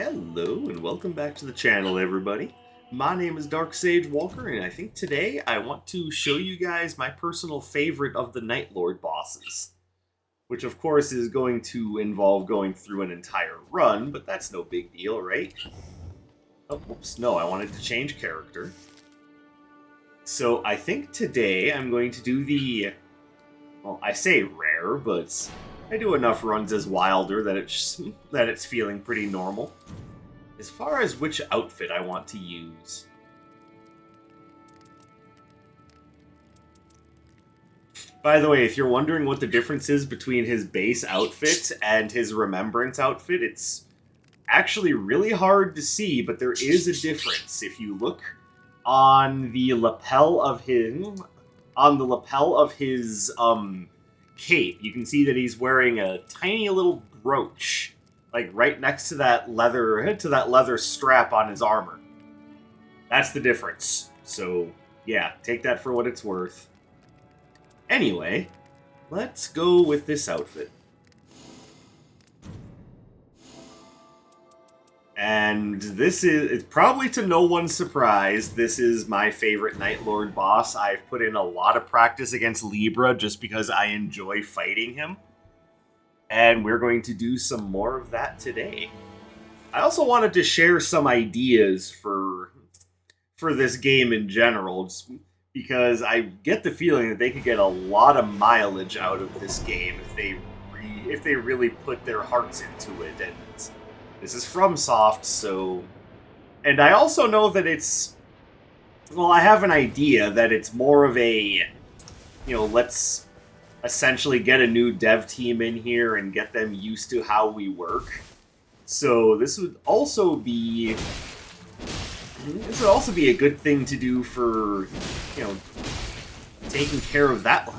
Hello and welcome back to the channel, everybody. My name is Dark Sage Walker, and I think today I want to show you guys my personal favorite of the Night Lord bosses. Which of course is going to involve going through an entire run, but that's no big deal, right? Oh, whoops, no, I wanted to change character. So I think today I'm going to do the... well, I say rare, but I do enough runs as Wilder that it's feeling pretty normal. As far as which outfit I want to use, by the way, if you're wondering what the difference is between his base outfit and his Remembrance outfit, it's actually really hard to see, but there is a difference. If you look on the lapel of his cape, you can see that he's wearing a tiny little brooch, like right next to that leather strap on his armor. That's the difference. So yeah, take that for what it's worth. Anyway, let's go with this outfit. And this is probably to no one's surprise, this is my favorite Night Lord boss. I've put in a lot of practice against Libra just because I enjoy fighting him. And we're going to do some more of that today. I also wanted to share some ideas for this game in general, just because I get the feeling that they could get a lot of mileage out of this game if they really put their hearts into it. And this is FromSoft, so... and I also know that it's... well, I have an idea that it's more of a... let's essentially get a new dev team in here and get them used to how we work. So this would also be a good thing to do for, taking care of that.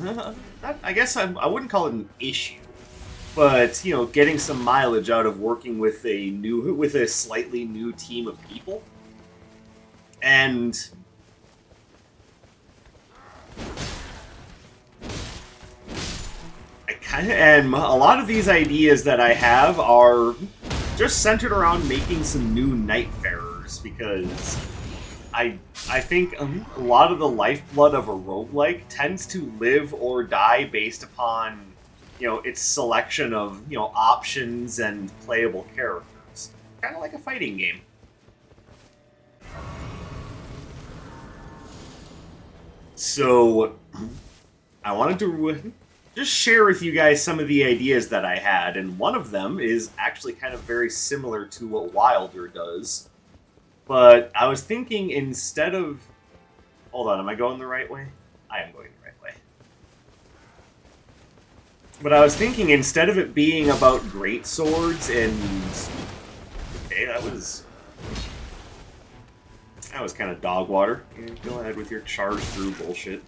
I guess I wouldn't call it an issue, but getting some mileage out of working with a slightly new team of people. And and a lot of these ideas that I have are just centered around making some new Nightfarers, because I think a lot of the lifeblood of a roguelike tends to live or die based upon, its selection of, options and playable characters. Kind of like a fighting game. So, I wanted to just share with you guys some of the ideas that I had, and one of them is actually kind of very similar to what Wilder does. But I was thinking instead of... hold on, am I going the right way? I am going the right way. But I was thinking instead of it being about great swords and... okay, that was kind of dog water. Go ahead with your charge through bullshit.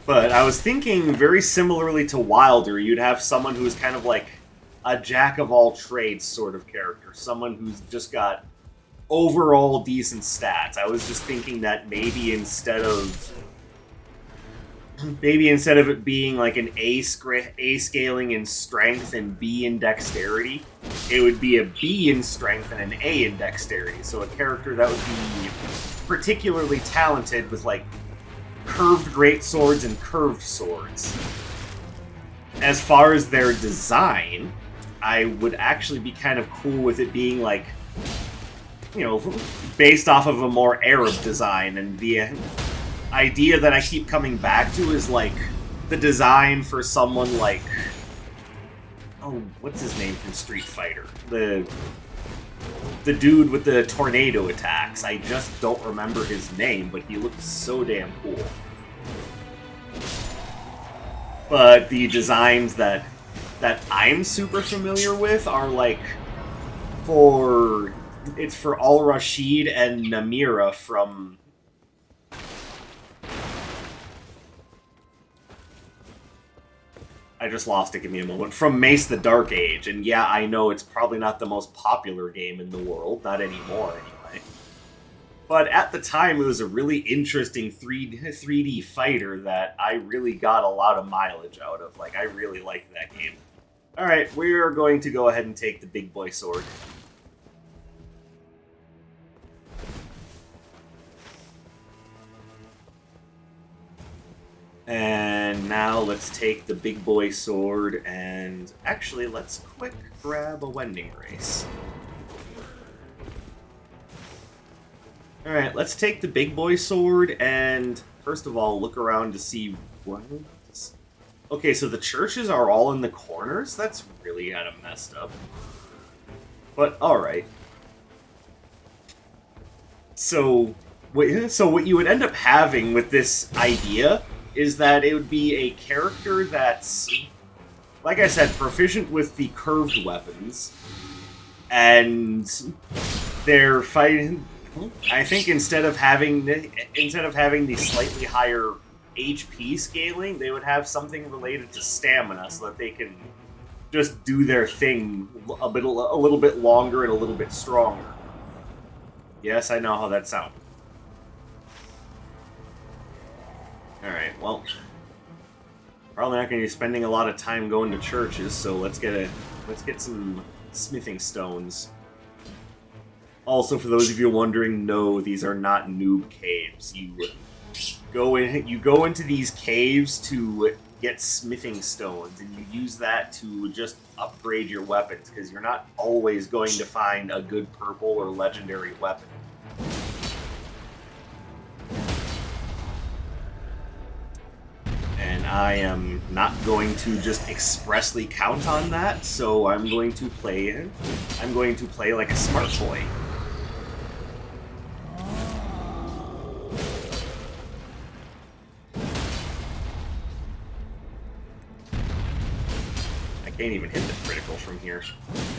But I was thinking very similarly to Wilder, you'd have someone who's kind of like a jack-of-all-trades sort of character. Someone who's just got overall decent stats. I was just thinking that maybe instead of it being like an A scaling in strength and B in dexterity, it would be a B in strength and an A in dexterity. So a character that would be particularly talented with like curved greatswords and curved swords. As far as their design, I would actually be kind of cool with it being like, based off of a more Arab design. And the idea that I keep coming back to is like the design for someone like, oh, what's his name from Street Fighter? The dude with the tornado attacks. I just don't remember his name, but he looks so damn cool. But the designs that I'm super familiar with are like for Al Rashid and Namira from... I just lost it, give me a moment. From Mace the Dark Age, and yeah, I know it's probably not the most popular game in the world, not anymore anyway. But at the time, it was a really interesting 3D fighter that I really got a lot of mileage out of. Like, I really liked that game. Alright, we're going to go ahead and take the big boy sword. And now let's take the big boy sword and... Actually, let's quick grab a Wending Grace. Alright, let's take the big boy sword and, first of all, look around to see what... Okay, so the churches are all in the corners? That's really kind of messed up. But, alright. So what you would end up having with this idea is that it would be a character that's, like I said, proficient with the curved weapons, and they're fighting... I think instead of having the slightly higher HP scaling, they would have something related to stamina so that they can just do their thing a little bit longer and a little bit stronger. Yes, I know how that sounds. Alright, well, probably not going to be spending a lot of time going to churches, so let's get some smithing stones. Also, for those of you wondering, no, these are not noob caves. You go into these caves to get smithing stones, and you use that to just upgrade your weapons, because you're not always going to find a good purple or legendary weapon. And I am not going to just expressly count on that, so I'm going to play like a smart boy. Can't even hit the critical from here.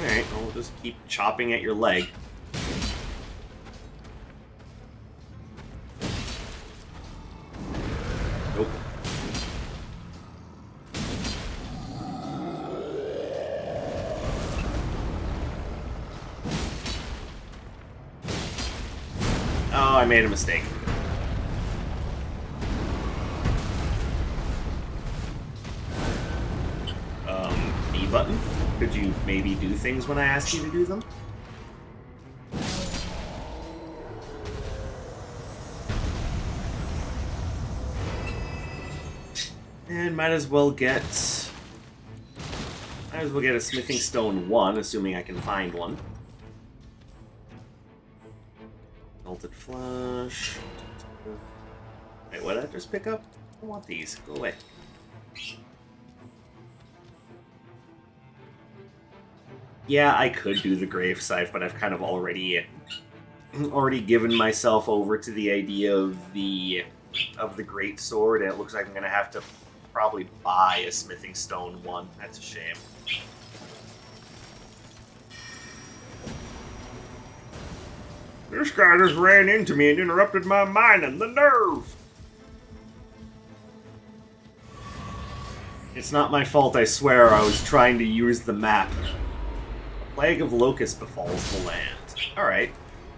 Alright, well, we'll just keep chopping at your leg. Nope. Oh, I made a mistake. Button? Could you maybe do things when I ask you to do them? And might as well get a smithing stone 1, assuming I can find one. Melted flesh. Wait, what did I just pick up? I want these. Go away. Yeah, I could do the grave scythe, but I've kind of already given myself over to the idea of the great sword, and it looks like I'm gonna have to probably buy a smithing stone 1. That's a shame. This guy just ran into me and interrupted my mining. The nerve! It's not my fault, I swear. I was trying to use the map. Plague of locusts befalls the land. Alright,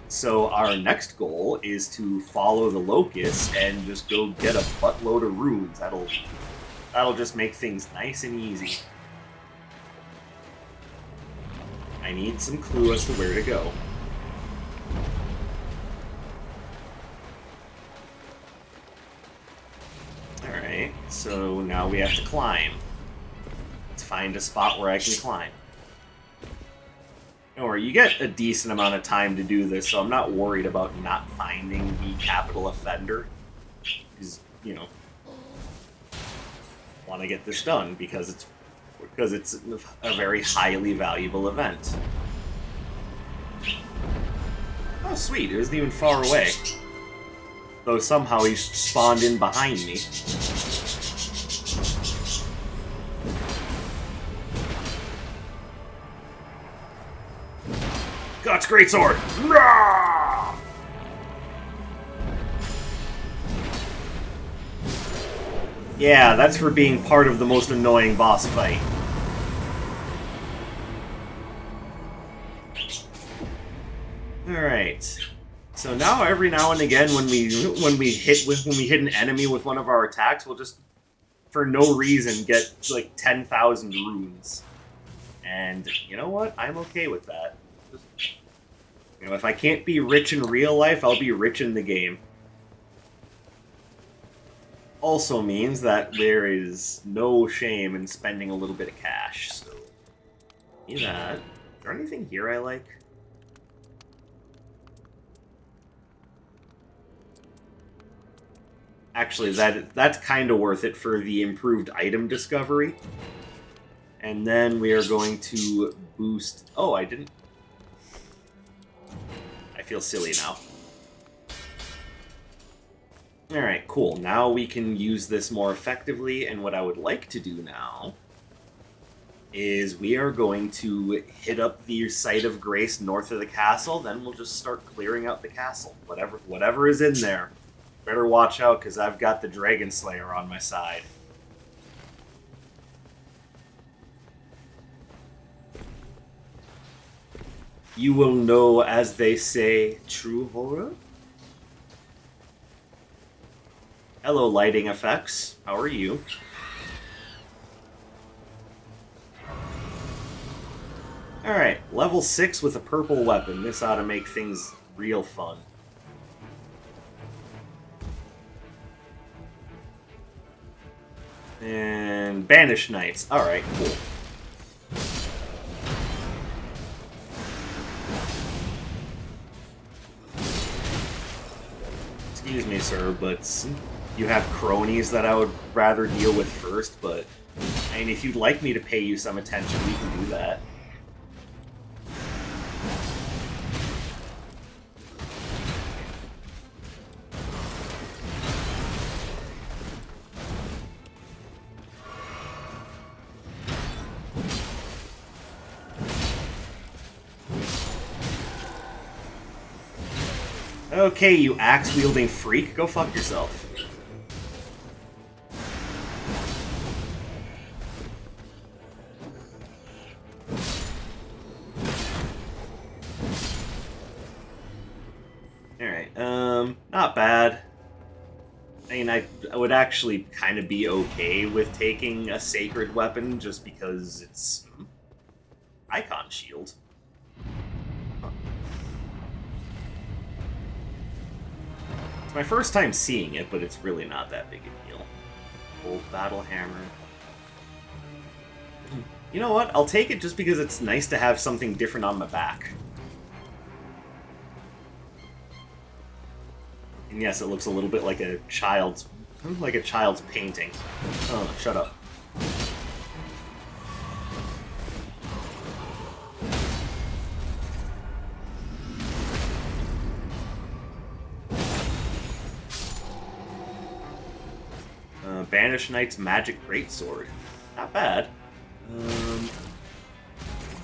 so our next goal is to follow the locusts and just go get a buttload of runes. That'll just make things nice and easy. I need some clue as to where to go. Alright, so now we have to climb. Let's find a spot where I can climb. Don't worry, you get a decent amount of time to do this, so I'm not worried about not finding the capital offender. Because, you know, want to get this done because it's a very highly valuable event. Oh, sweet! It isn't even far away. Though somehow he spawned in behind me. God's greatsword! Rawr! Yeah, that's for being part of the most annoying boss fight. Alright. So now every now and again when we hit an enemy with one of our attacks, we'll just for no reason get like 10,000 runes. And you know what? I'm okay with that. Just, you know, if I can't be rich in real life, I'll be rich in the game. Also means that there is no shame in spending a little bit of cash, so... do that. Is there anything here I like? Actually, that's kind of worth it for the improved item discovery. And then we are going to boost... Oh, I didn't... I feel silly now. Alright, cool. Now we can use this more effectively, and what I would like to do now is we are going to hit up the Site of Grace north of the castle, then we'll just start clearing out the castle. Whatever is in there. Better watch out, because I've got the Dragon Slayer on my side. You will know, as they say, true horror? Hello, lighting effects. How are you? Alright, level 6 with a purple weapon. This ought to make things real fun. And Banished Knights. Alright, cool. Excuse me, sir, but you have cronies that I would rather deal with first, but I mean, if you'd like me to pay you some attention, we can do that. Okay, you axe-wielding freak, go fuck yourself. Alright, not bad. I mean, I would actually kind of be okay with taking a sacred weapon just because it's... Icon shield. It's my first time seeing it, but it's really not that big a deal. Old battle hammer. You know what? I'll take it just because it's nice to have something different on my back. And yes, it looks a little bit like a child's painting. Oh, shut up. Banished Knight's Magic Greatsword. Not bad.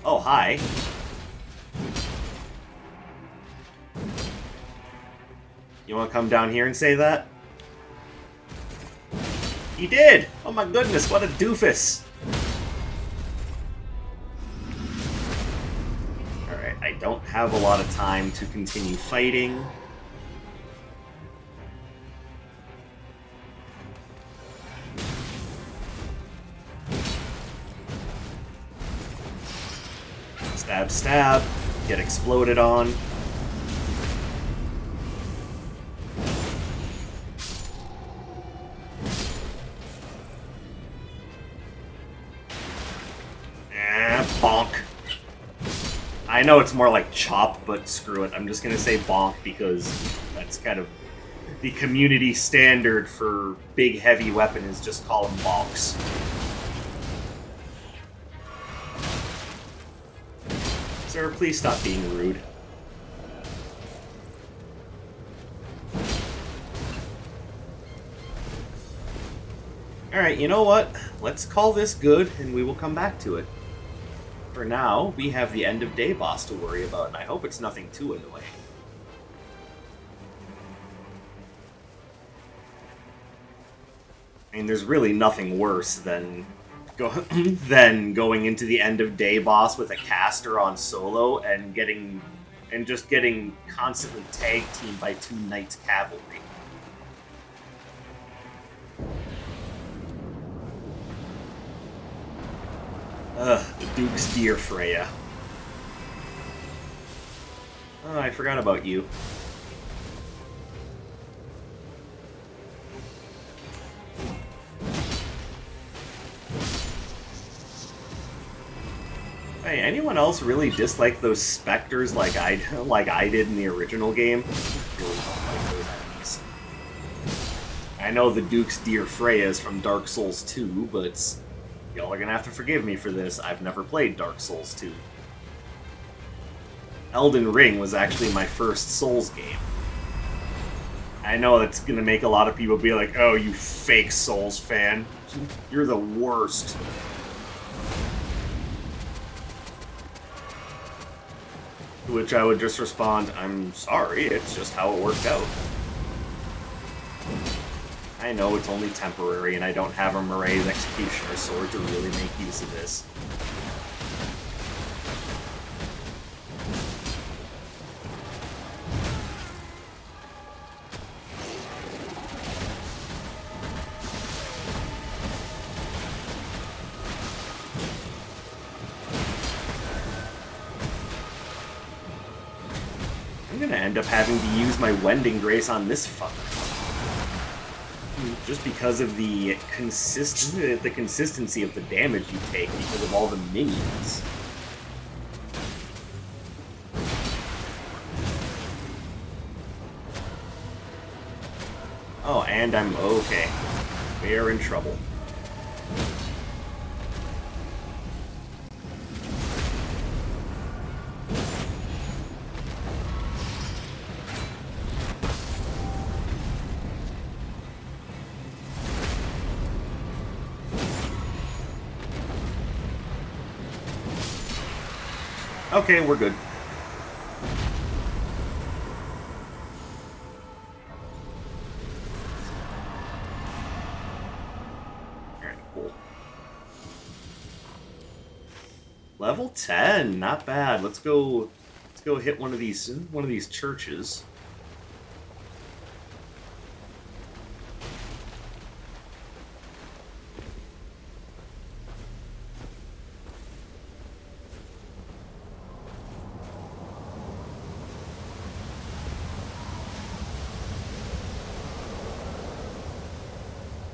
Oh, hi. You want to come down here and say that? He did! Oh my goodness, what a doofus! Alright, I don't have a lot of time to continue fighting. Stab, stab. Get exploded on. Bonk. I know it's more like chop, but screw it. I'm just gonna say bonk because that's kind of the community standard for big heavy weapon is just call them bonks. Sir, please stop being rude. Alright, you know what? Let's call this good, and we will come back to it. For now, we have the end of day boss to worry about, and I hope it's nothing too annoying. I mean, there's really nothing worse than going into the end of day boss with a caster on solo and getting and just getting constantly tag teamed by 2 Knights Cavalry. Ugh, the Duke's Deer Freya. Oh, I forgot about you. Hey, anyone else really dislike those specters like I did in the original game? I really don't like those enemies. I know the Duke's Deer Freya is from Dark Souls 2, but y'all are gonna have to forgive me for this. I've never played Dark Souls 2. Elden Ring was actually my first Souls game. I know that's gonna make a lot of people be like, oh, you fake Souls fan. You're the worst. To which I would just respond, I'm sorry, it's just how it worked out. I know it's only temporary, and I don't have a Marae's Executioner sword to really make use of this. I'm gonna end up having to use my Wending Grace on this fucker. Just because of the consistency of the damage you take because of all the minions. Oh, and I'm okay. We are in trouble. Okay, we're good. Alright, cool. Level 10, not bad. Let's go hit one of these churches.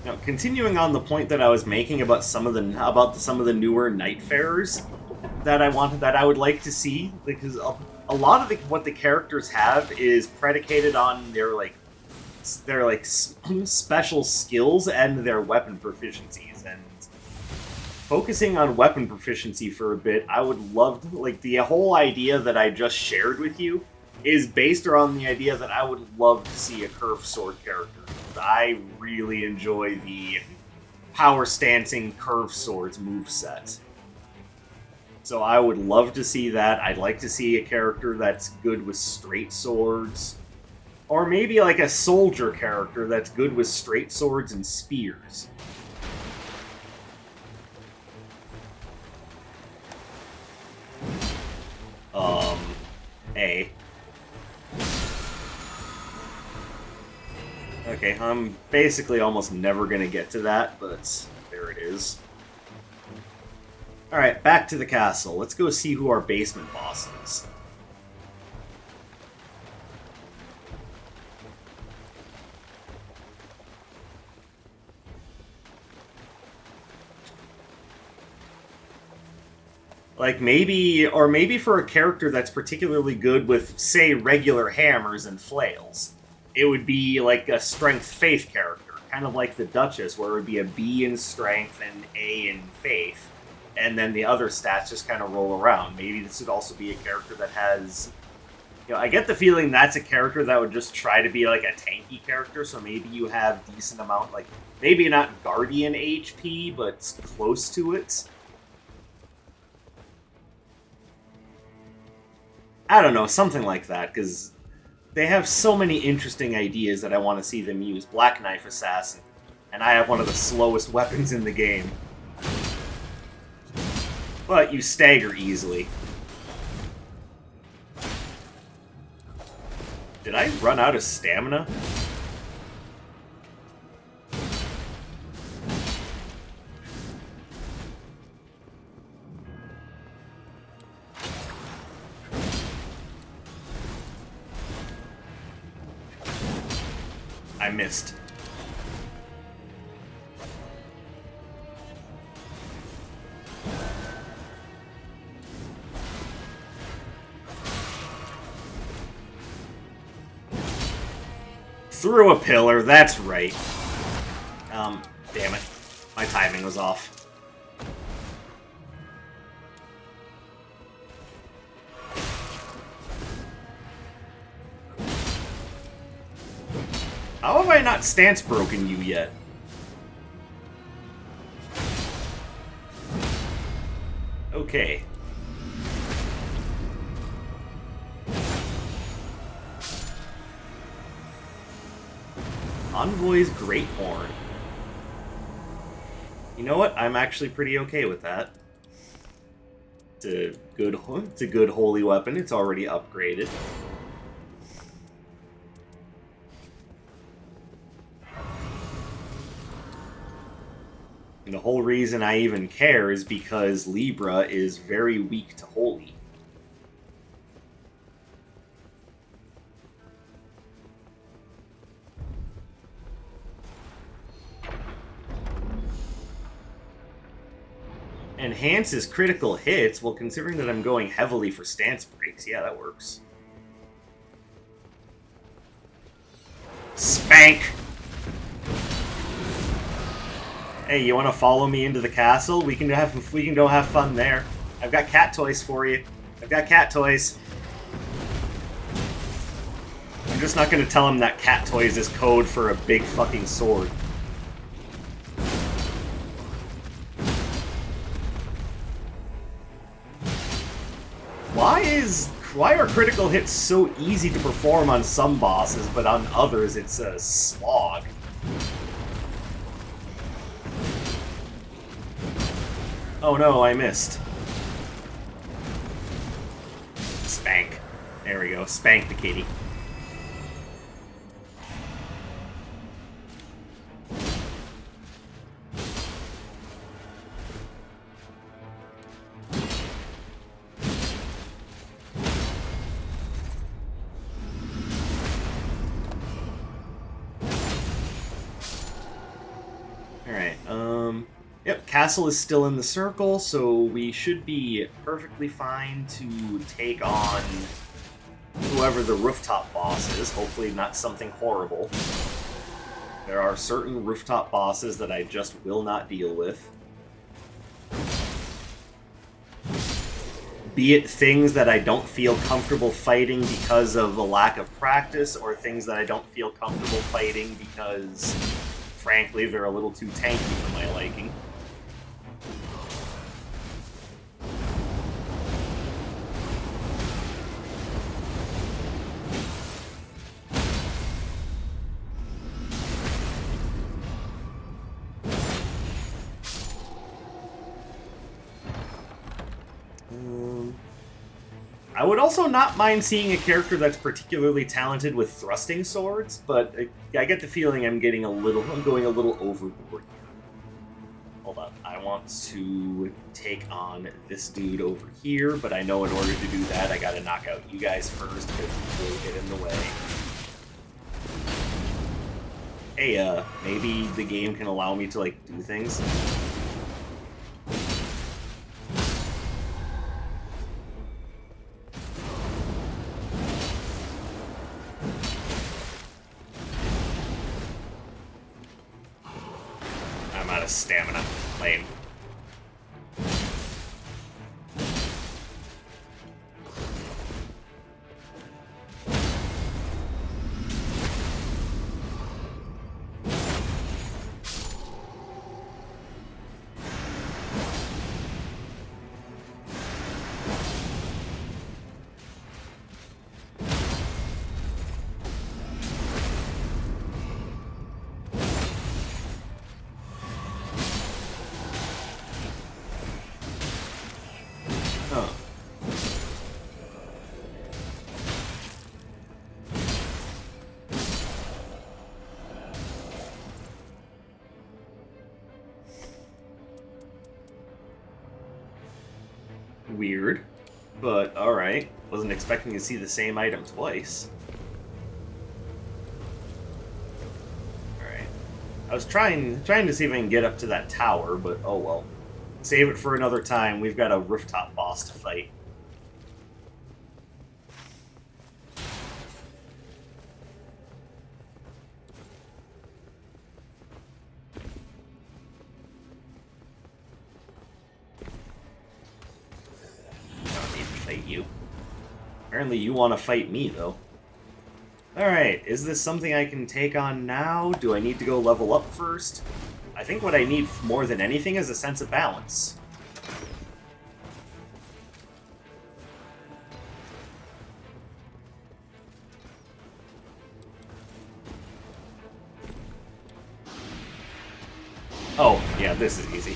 Now, continuing on the point that I was making about some of the newer Nightfarers that I would like to see, because a lot of what the characters have is predicated on their special skills and their weapon proficiencies. And focusing on weapon proficiency for a bit, I would love the whole idea that I just shared with you is based around the idea that I would love to see a curved sword character. I really enjoy the power stancing curved swords moveset. So I would love to see that. I'd like to see a character that's good with straight swords. Or maybe like a soldier character that's good with straight swords and spears. A. Okay, I'm basically almost never gonna get to that, but there it is. Alright, back to the castle. Let's go see who our basement boss is. Like, maybe for a character that's particularly good with, say, regular hammers and flails, it would be like a strength faith character, kind of like the Duchess, where it would be a B in strength and A in faith, and then the other stats just kind of roll around. Maybe this would also be a character that has... I get the feeling that's a character that would just try to be like a tanky character, so maybe you have decent amount, like, maybe not Guardian HP, but close to it. I don't know, something like that, because they have so many interesting ideas that I want to see them use. Black Knife Assassin, and I have one of the slowest weapons in the game. But you stagger easily. Did I run out of stamina? I missed. Through a pillar, that's right. Damn it. My timing was off. How have I not stance broken you yet? Okay. Envoy's Great Horn. You know what? I'm actually pretty okay with that. It's a good holy weapon. It's already upgraded. And the whole reason I even care is because Libra is very weak to holy. Enhances critical hits. Well, considering that I'm going heavily for stance breaks, yeah, that works. Spank! Hey, you want to follow me into the castle? We can go have fun there. I've got cat toys for you. I've got cat toys. I'm just not going to tell him that cat toys is code for a big fucking sword. Why are critical hits so easy to perform on some bosses, but on others it's a slog? Oh no, I missed. Spank. There we go. Spank the kitty. Yep, castle is still in the circle, so we should be perfectly fine to take on whoever the rooftop boss is. Hopefully not something horrible. There are certain rooftop bosses that I just will not deal with. Be it things that I don't feel comfortable fighting because of a lack of practice, or things that I don't feel comfortable fighting because, frankly, they're a little too tanky for my liking. I would also not mind seeing a character that's particularly talented with thrusting swords, but I get the feeling I'm going a little overboard here. Hold on, I want to take on this dude over here, but I know in order to do that, I gotta knock out you guys first, because you will get in the way. Hey, maybe the game can allow me to, like, do things? Stamina. Lame. Weird. But, alright. Wasn't expecting to see the same item twice. Alright. I was trying to see if I can get up to that tower, but oh well. Save it for another time. We've got a rooftop boss to fight. Apparently you want to fight me, though. Alright, is this something I can take on now? Do I need to go level up first? I think what I need more than anything is a sense of balance. Oh, yeah, this is easy.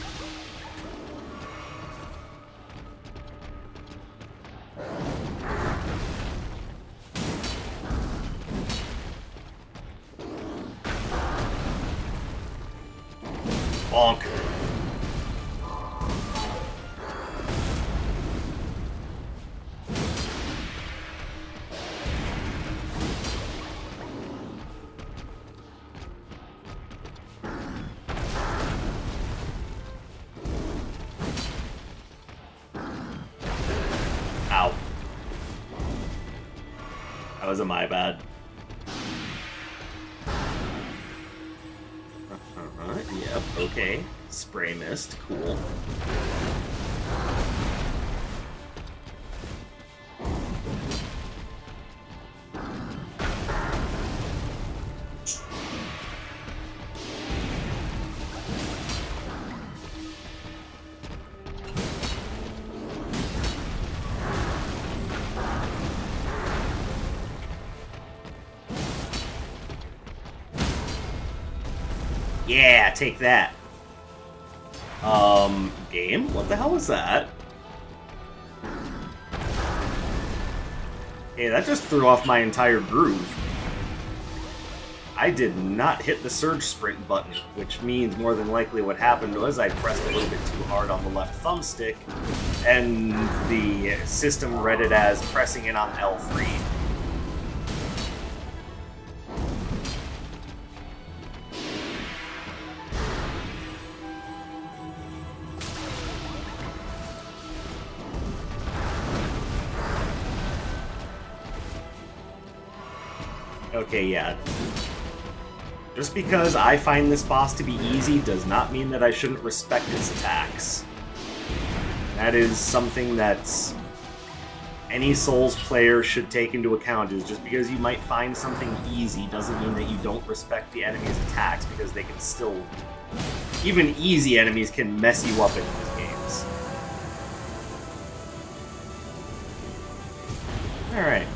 Bonk. Ow. That was my bad. Yep, okay. Spray mist, cool. Yeah, take that. Game? What the hell was that? Hey, that just threw off my entire groove. I did not hit the surge sprint button, which means more than likely what happened was I pressed a little bit too hard on the left thumbstick, and the system read it as pressing in on L3. Okay, yeah. Just because I find this boss to be easy does not mean that I shouldn't respect its attacks. That is something that any Souls player should take into account, is just because you might find something easy doesn't mean that you don't respect the enemy's attacks, because they can still... Even easy enemies can mess you up in these games. Alright.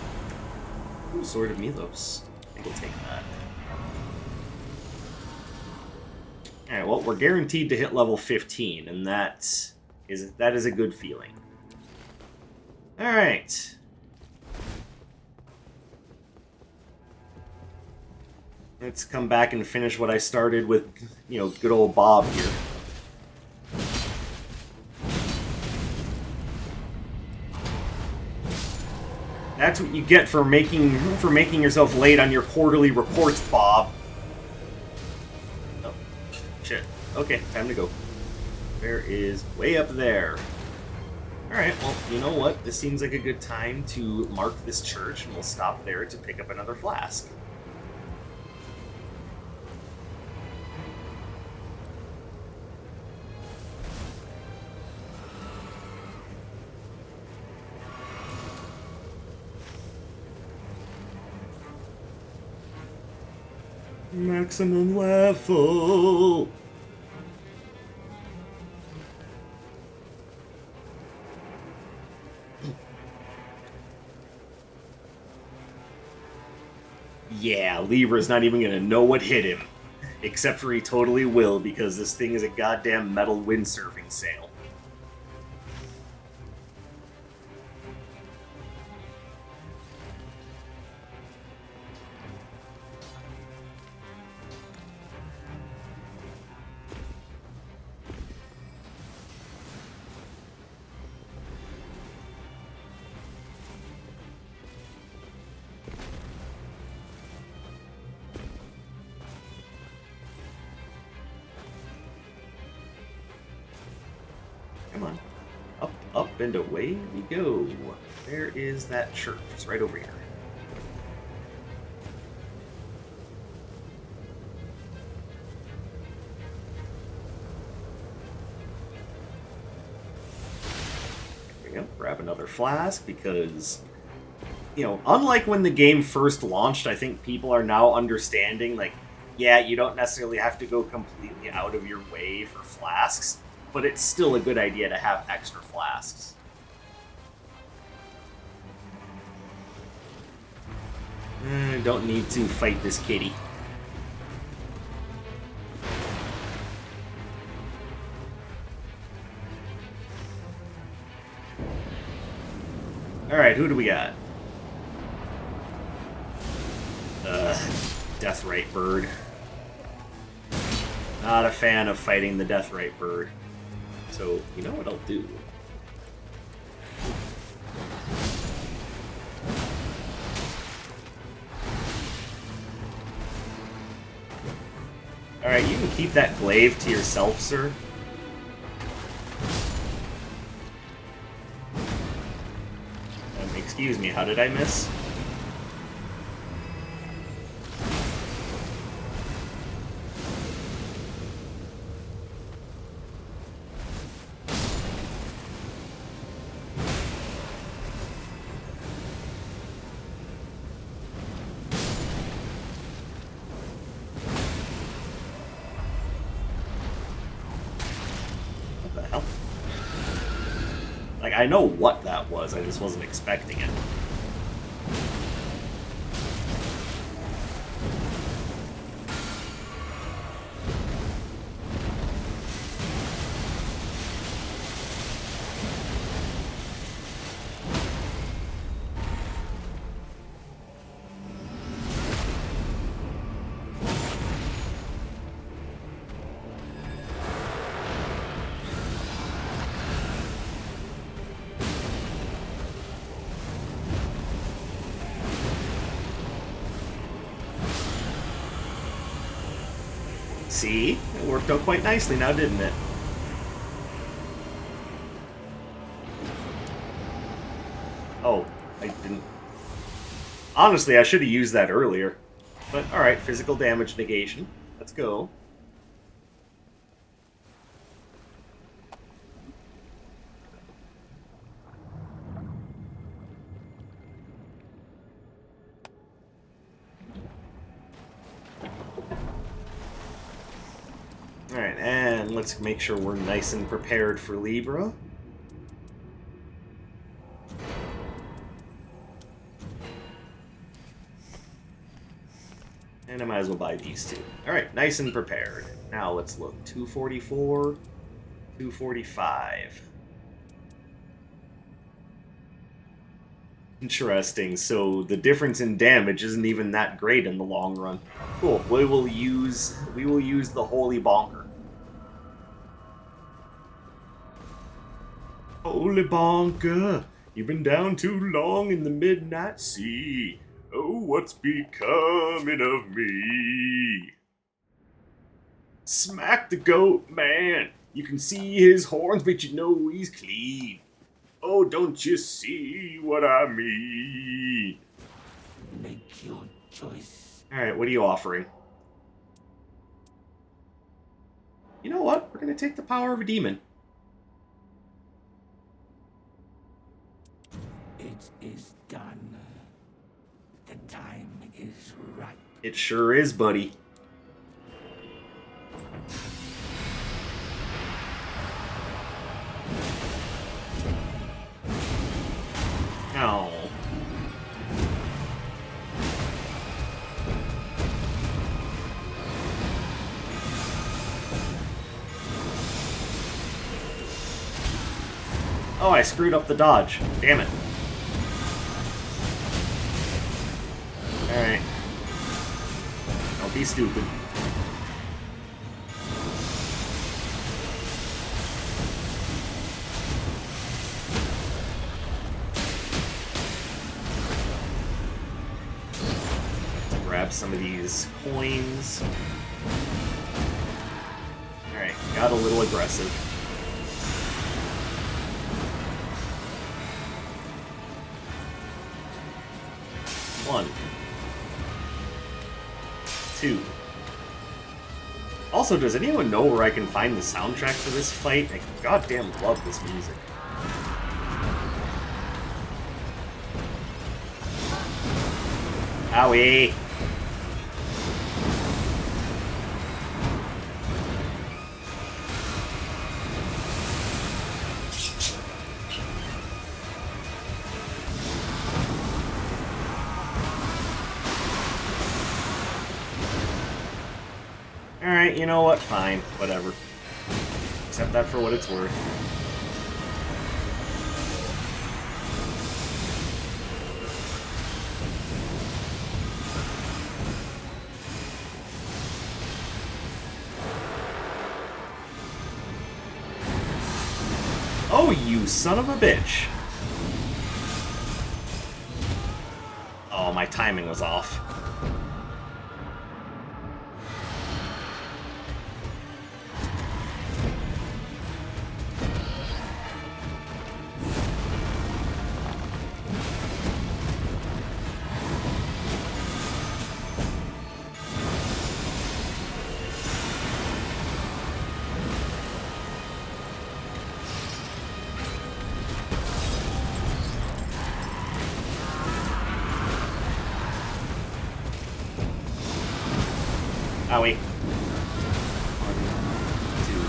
Ooh, Sword of Milos. I think we'll take that. Alright, well, we're guaranteed to hit level 15, and that is a good feeling. Alright. Let's come back and finish what I started with, you know, good old Bob here. That's what you get for making yourself late on your quarterly reports, Bob. Oh, shit. Okay, time to go. There is way up there. Alright, well, you know what? This seems like a good time to mark this church, and we'll stop there to pick up another flask. Maximum level! Yeah, Libra's not even gonna know what hit him. Except for he totally will, because this thing is a goddamn metal windsurfing sail. come on. Up, up, and away we go. Where is that church? It's right over here. There we go. Grab another flask because, you know, unlike when the game first launched, I think people are now understanding, like, yeah, you don't necessarily have to go completely out of your way for flasks, but it's still a good idea to have extra flasks. Don't need to fight this kitty. Alright, who do we got? Deathrite bird. Not a fan of fighting the Deathrite bird. So, you know what I'll do? Alright, you can keep that glaive to yourself, sir. Excuse me, how did I miss? I know what that was, I just wasn't expecting it. See? It worked out quite nicely now, didn't it? Oh, I didn't... Honestly, I should have used that earlier. But, alright, physical damage negation. Let's go. Alright, and let's make sure we're nice and prepared for Libra. And I might as well buy these two. Alright, nice and prepared. Now let's look. 244, 245. Interesting, so the difference in damage isn't even that great in the long run. Cool, we will use the Holy Bonker. Holy Bonker, you've been down too long in the midnight sea. Oh, what's becoming of me? Smack the goat, man. You can see his horns, but you know he's clean. Oh, don't you see what I mean? Make your choice. Alright, what are you offering? You know what? We're going to take the power of a demon. It is done. The time is ripe. It sure is, buddy. Oh. Oh, I screwed up the dodge. Damn it. Alright. Don't be stupid. Grab some of these coins. Alright, got a little aggressive. 1, 2. Also, does anyone know where I can find the soundtrack for this fight? I goddamn love this music. Owie! Alright, you know what? Fine. Whatever. Accept that for what it's worth. Oh, you son of a bitch! Oh, my timing was off. Owie. 1, 2,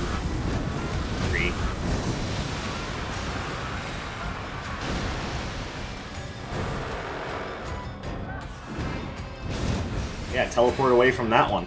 3. Yeah, teleport away from that one.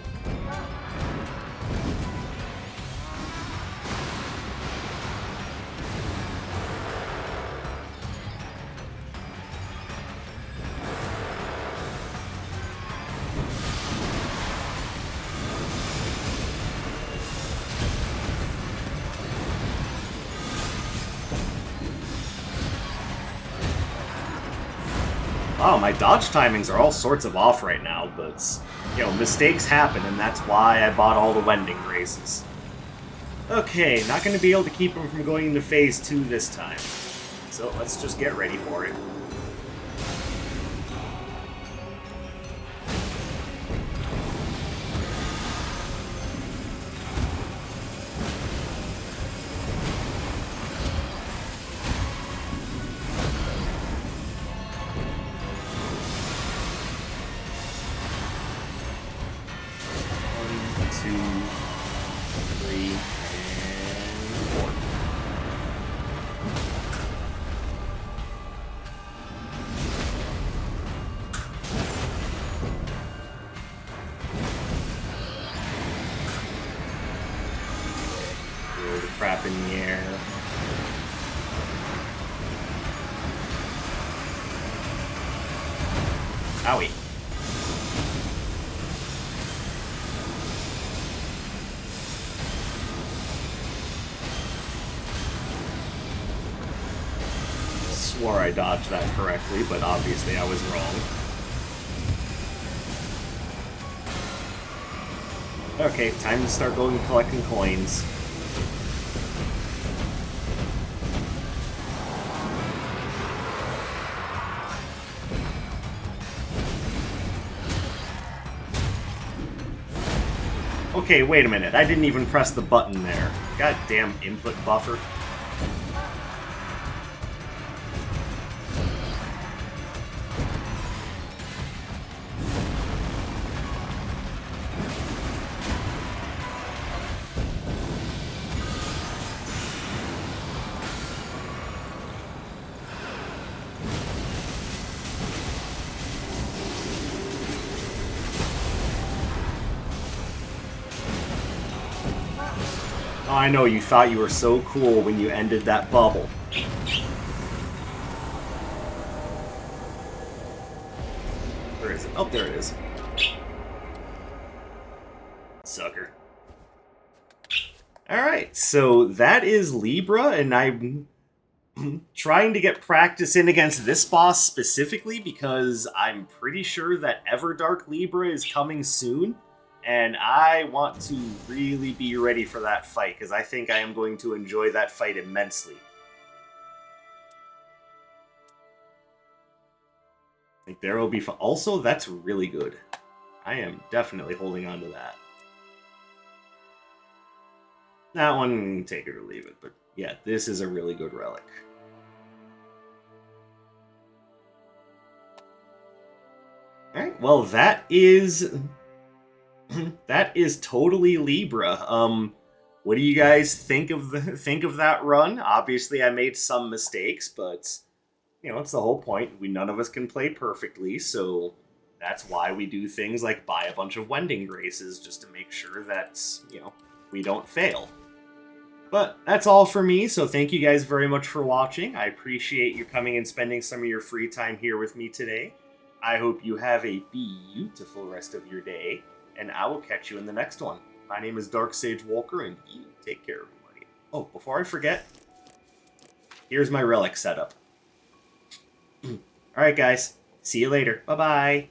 Wow, my dodge timings are all sorts of off right now, but, you know, mistakes happen, and that's why I bought all the wending races. Okay, not going to be able to keep him from going into Phase 2 this time. So let's just get ready for it. Crap in the air. Owie. Swore I dodged that correctly, but obviously I was wrong. Okay, time to start going collecting coins. Okay, wait a minute. I didn't even press the button there. Goddamn input buffer. Oh, I know, you thought you were so cool when you ended that bubble. Where is it? Oh, there it is. Sucker. Alright, so that is Libra, and I'm trying to get practice in against this boss specifically because I'm pretty sure that Everdark Libra is coming soon. And I want to really be ready for that fight, because I think I am going to enjoy that fight immensely. Like, there will be fun. Also, that's really good. I am definitely holding on to that. That one, take it or leave it. But yeah, this is a really good relic. Alright, well, that is... that is totally Libra. What do you guys think of that run? Obviously, I made some mistakes, but you know, it's the whole point. None of us can play perfectly, so that's why we do things like buy a bunch of Wending Graces, just to make sure that, you know, we don't fail. But that's all for me, so thank you guys very much for watching. I appreciate you coming and spending some of your free time here with me today. I hope you have a beautiful rest of your day, and I will catch you in the next one. My name is Dark Sage Walker, and you take care, everybody. Oh, before I forget, here's my relic setup. Alright, guys. See you later. Bye-bye.